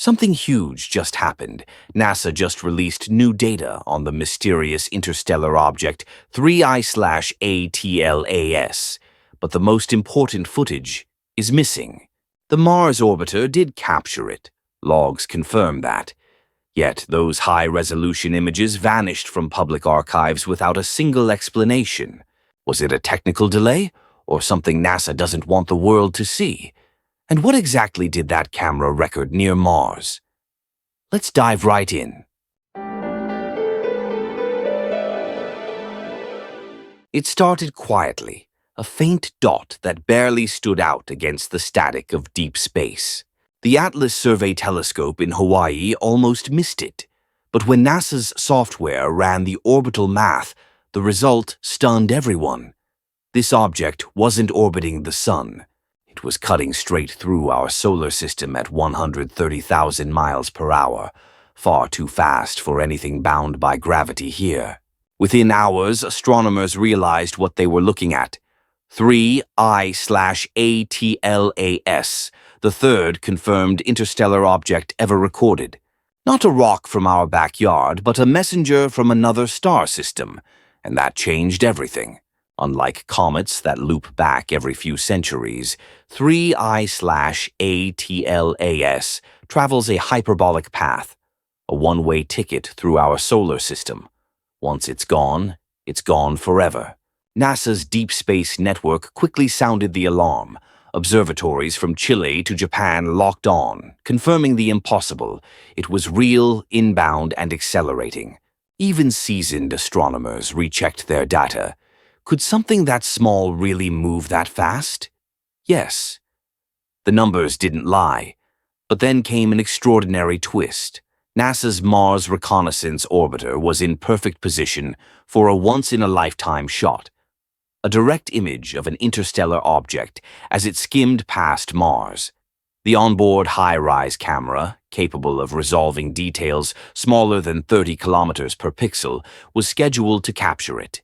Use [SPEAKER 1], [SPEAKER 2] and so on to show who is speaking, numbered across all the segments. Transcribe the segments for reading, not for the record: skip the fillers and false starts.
[SPEAKER 1] Something huge just happened. NASA just released new data on the mysterious interstellar object 3I/ATLAS, but the most important footage is missing. The Mars orbiter did capture it. Logs confirm that. Yet those high-resolution images vanished from public archives without a single explanation. Was it a technical delay, or something NASA doesn't want the world to see? And what exactly did that camera record near Mars? Let's dive right in. It started quietly, a faint dot that barely stood out against the static of deep space. The Atlas Survey Telescope in Hawaii almost missed it, but when NASA's software ran the orbital math, the result stunned everyone. This object wasn't orbiting the Sun. It was cutting straight through our solar system at 130,000 miles per hour, far too fast for anything bound by gravity here. Within hours, astronomers realized what they were looking at. 3I/ATLAS, the third confirmed interstellar object ever recorded. Not a rock from our backyard, but a messenger from another star system, and that changed everything. Unlike comets that loop back every few centuries, 3I/ATLAS travels a hyperbolic path, a one-way ticket through our solar system. Once it's gone forever. NASA's Deep Space Network quickly sounded the alarm. Observatories from Chile to Japan locked on, confirming the impossible. It was real, inbound, and accelerating. Even seasoned astronomers rechecked their data. Could something that small really move that fast? Yes. The numbers didn't lie. But then came an extraordinary twist. NASA's Mars Reconnaissance Orbiter was in perfect position for a once-in-a-lifetime shot. A direct image of an interstellar object as it skimmed past Mars. The onboard high-rise camera, capable of resolving details smaller than 30 kilometers per pixel, was scheduled to capture it.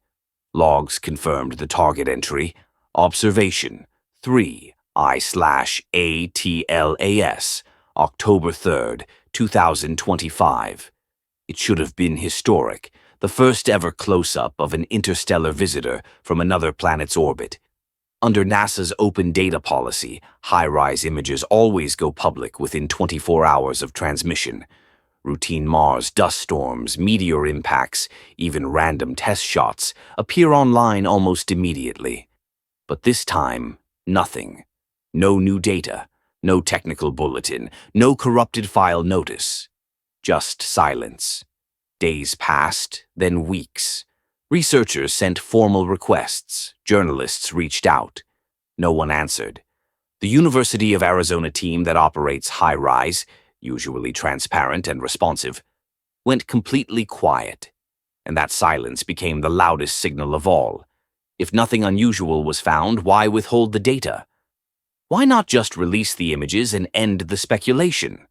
[SPEAKER 1] Logs confirmed the target entry. Observation 3I/ATLAS, October 3rd, 2025. It should have been historic, the first ever close-up of an interstellar visitor from another planet's orbit. Under NASA's open data policy, high-rise images always go public within 24 hours of transmission. Routine Mars dust storms, meteor impacts, even random test shots appear online almost immediately. But this time, nothing. No new data, no technical bulletin, no corrupted file notice. Just silence. Days passed, then weeks. Researchers sent formal requests. Journalists reached out. No one answered. The University of Arizona team that operates high-rise, usually transparent and responsive, went completely quiet, and that silence became the loudest signal of all. If nothing unusual was found, why withhold the data? Why not just release the images and end the speculation?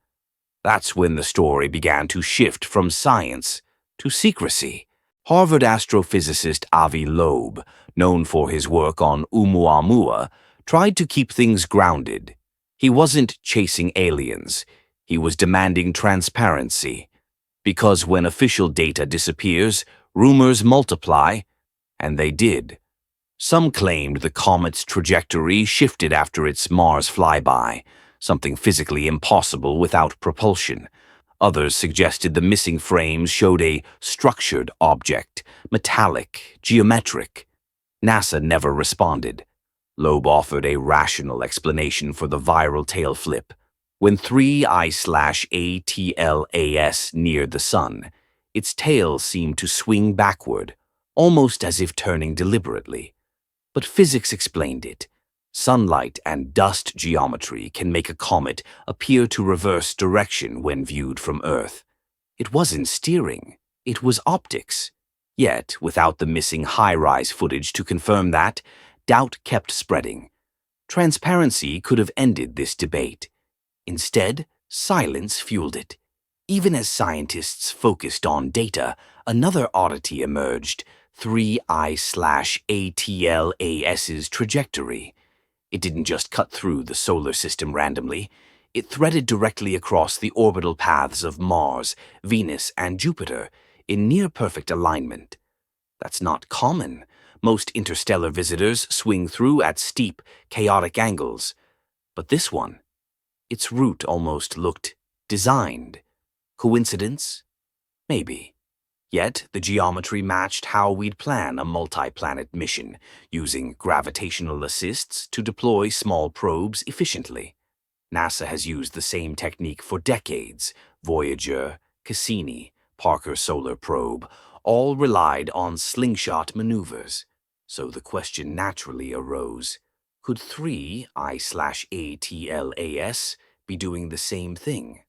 [SPEAKER 1] That's when the story began to shift from science to secrecy. Harvard astrophysicist Avi Loeb, known for his work on Oumuamua, tried to keep things grounded. He wasn't chasing aliens. He was demanding transparency. Because when official data disappears, rumors multiply, and they did. Some claimed the comet's trajectory shifted after its Mars flyby, something physically impossible without propulsion. Others suggested the missing frames showed a structured object, metallic, geometric. NASA never responded. Loeb offered a rational explanation for the viral tail flip. When 3I/ATLAS neared the Sun, its tail seemed to swing backward, almost as if turning deliberately. But physics explained it. Sunlight and dust geometry can make a comet appear to reverse direction when viewed from Earth. It wasn't steering, it was optics. Yet, without the missing high-rise footage to confirm that, doubt kept spreading. Transparency could have ended this debate. Instead, silence fueled it. Even as scientists focused on data, another oddity emerged, 3I/ATLAS's trajectory. It didn't just cut through the solar system randomly. It threaded directly across the orbital paths of Mars, Venus, and Jupiter in near-perfect alignment. That's not common. Most interstellar visitors swing through at steep, chaotic angles. But this one, its route almost looked designed. Coincidence? Maybe. Yet, the geometry matched how we'd plan a multi-planet mission, using gravitational assists to deploy small probes efficiently. NASA has used the same technique for decades. Voyager, Cassini, Parker Solar Probe all relied on slingshot maneuvers. So the question naturally arose, could 3I/ATLAS be doing the same thing?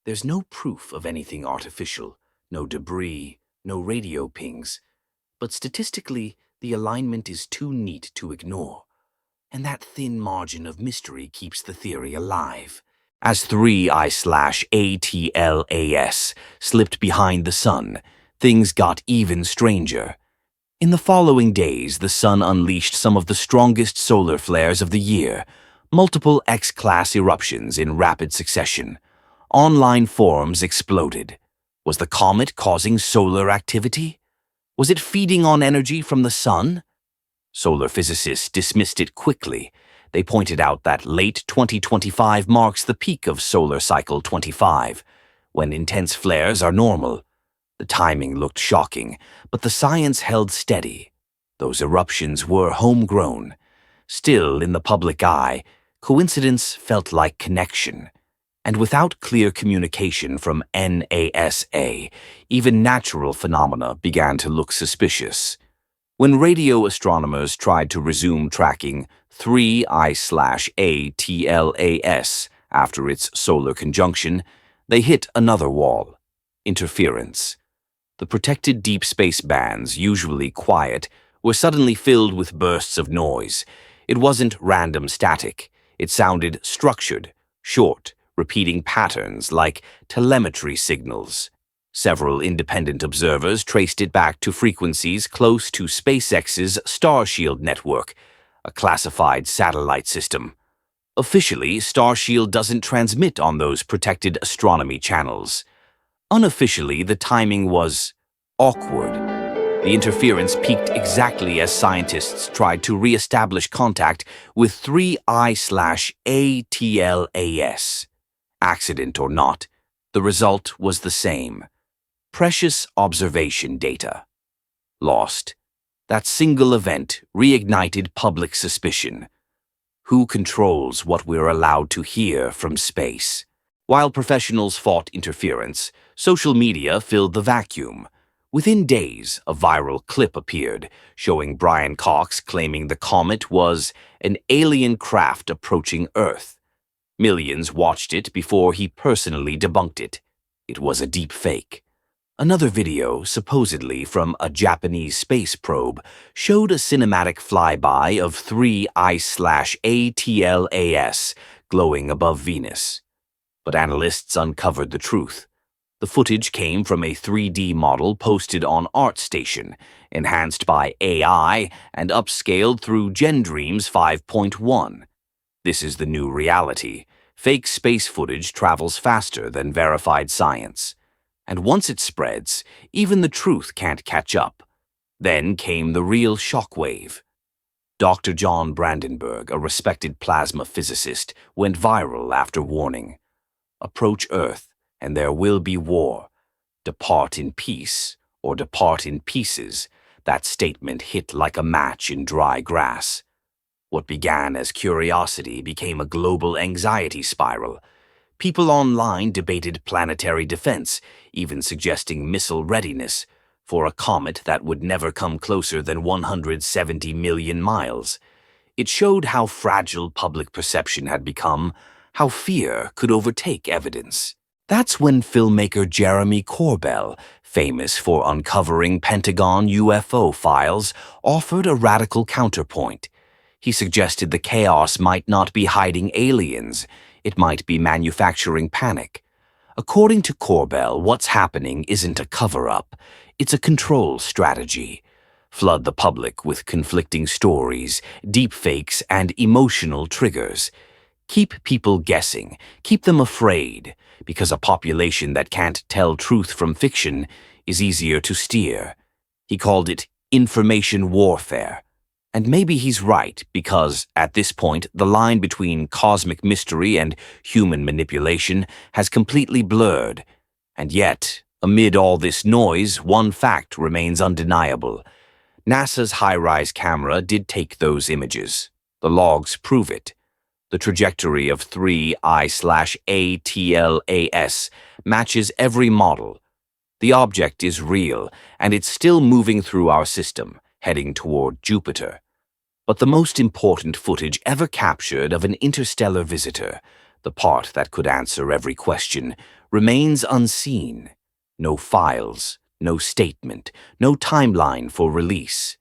[SPEAKER 1] There's no proof of anything artificial, no debris, no radio pings, but statistically, the alignment is too neat to ignore. And that thin margin of mystery keeps the theory alive. As 3I/ATLAS slipped behind the sun, things got even stranger. In the following days, the sun unleashed some of the strongest solar flares of the year, multiple X-class eruptions in rapid succession. Online forums exploded. Was the comet causing solar activity? Was it feeding on energy from the sun? Solar physicists dismissed it quickly. They pointed out that late 2025 marks the peak of solar cycle 25, when intense flares are normal. The timing looked shocking, but the science held steady. Those eruptions were homegrown. Still, in the public eye, coincidence felt like connection. And without clear communication from NASA, even natural phenomena began to look suspicious. When radio astronomers tried to resume tracking 3I/ATLAS after its solar conjunction, they hit another wall: interference. The protected deep space bands, usually quiet, were suddenly filled with bursts of noise. It wasn't random static. It sounded structured, short, repeating patterns like telemetry signals. Several independent observers traced it back to frequencies close to SpaceX's Starshield network, a classified satellite system. Officially, Starshield doesn't transmit on those protected astronomy channels. Unofficially, the timing was awkward. The interference peaked exactly as scientists tried to re-establish contact with 3I/ATLAS. Accident or not, the result was the same. Precious observation data. Lost. That single event reignited public suspicion. Who controls what we're allowed to hear from space? While professionals fought interference, social media filled the vacuum. Within days, a viral clip appeared, showing Brian Cox claiming the comet was an alien craft approaching Earth. Millions watched it before he personally debunked it. It was a deep fake. Another video, supposedly from a Japanese space probe, showed a cinematic flyby of 3I/ATLAS glowing above Venus. But analysts uncovered the truth. The footage came from a 3D model posted on ArtStation, enhanced by AI and upscaled through GenDreams 5.1. This is the new reality. Fake space footage travels faster than verified science. And once it spreads, even the truth can't catch up. Then came the real shockwave. Dr. John Brandenburg, a respected plasma physicist, went viral after warning. Approach Earth, and there will be war. Depart in peace, or depart in pieces. That statement hit like a match in dry grass. What began as curiosity became a global anxiety spiral. People online debated planetary defense, even suggesting missile readiness for a comet that would never come closer than 170 million miles. It showed how fragile public perception had become, how fear could overtake evidence. That's when filmmaker Jeremy Corbell, famous for uncovering Pentagon UFO files, offered a radical counterpoint. He suggested the chaos might not be hiding aliens. It might be manufacturing panic. According to Corbell, what's happening isn't a cover-up. It's a control strategy. Flood the public with conflicting stories, deepfakes, and emotional triggers. Keep people guessing, keep them afraid, because a population that can't tell truth from fiction is easier to steer. He called it information warfare. And maybe he's right, because, at this point, the line between cosmic mystery and human manipulation has completely blurred. And yet, amid all this noise, one fact remains undeniable. NASA's high-rise camera did take those images. The logs prove it. The trajectory of 3I/ATLAS matches every model. The object is real, and it's still moving through our system, heading toward Jupiter. But the most important footage ever captured of an interstellar visitor, the part that could answer every question, remains unseen. No files, no statement, no timeline for release.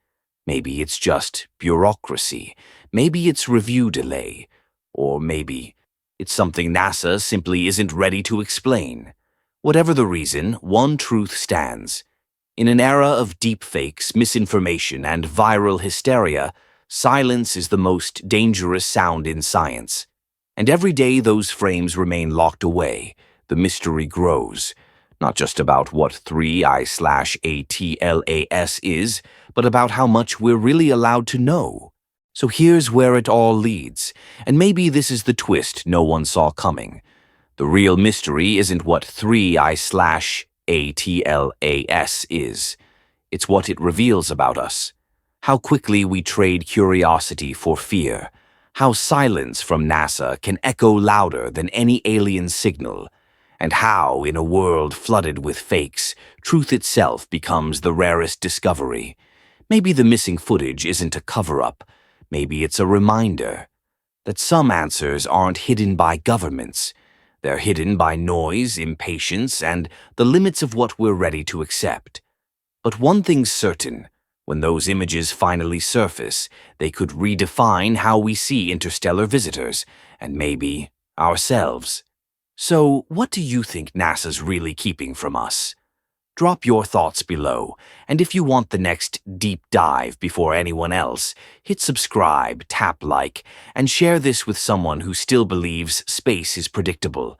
[SPEAKER 1] Maybe it's just bureaucracy. Maybe it's review delay. Or maybe it's something NASA simply isn't ready to explain. Whatever the reason, one truth stands. In an era of deepfakes, misinformation, and viral hysteria, silence is the most dangerous sound in science. And every day those frames remain locked away, the mystery grows. Not just about what 3I/ATLAS is, but about how much we're really allowed to know. So here's where it all leads, and maybe this is the twist no one saw coming. The real mystery isn't what 3I/ATLAS is. It's what it reveals about us. How quickly we trade curiosity for fear. How silence from NASA can echo louder than any alien signal. And how, in a world flooded with fakes, truth itself becomes the rarest discovery. Maybe the missing footage isn't a cover-up. Maybe it's a reminder that some answers aren't hidden by governments. They're hidden by noise, impatience, and the limits of what we're ready to accept. But one thing's certain. When those images finally surface, they could redefine how we see interstellar visitors, and maybe ourselves. So, what do you think NASA's really keeping from us? Drop your thoughts below, and if you want the next deep dive before anyone else, hit subscribe, tap like, and share this with someone who still believes space is predictable.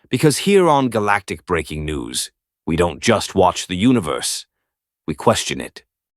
[SPEAKER 1] Because here on Galactic Breaking News, we don't just watch the universe, we question it.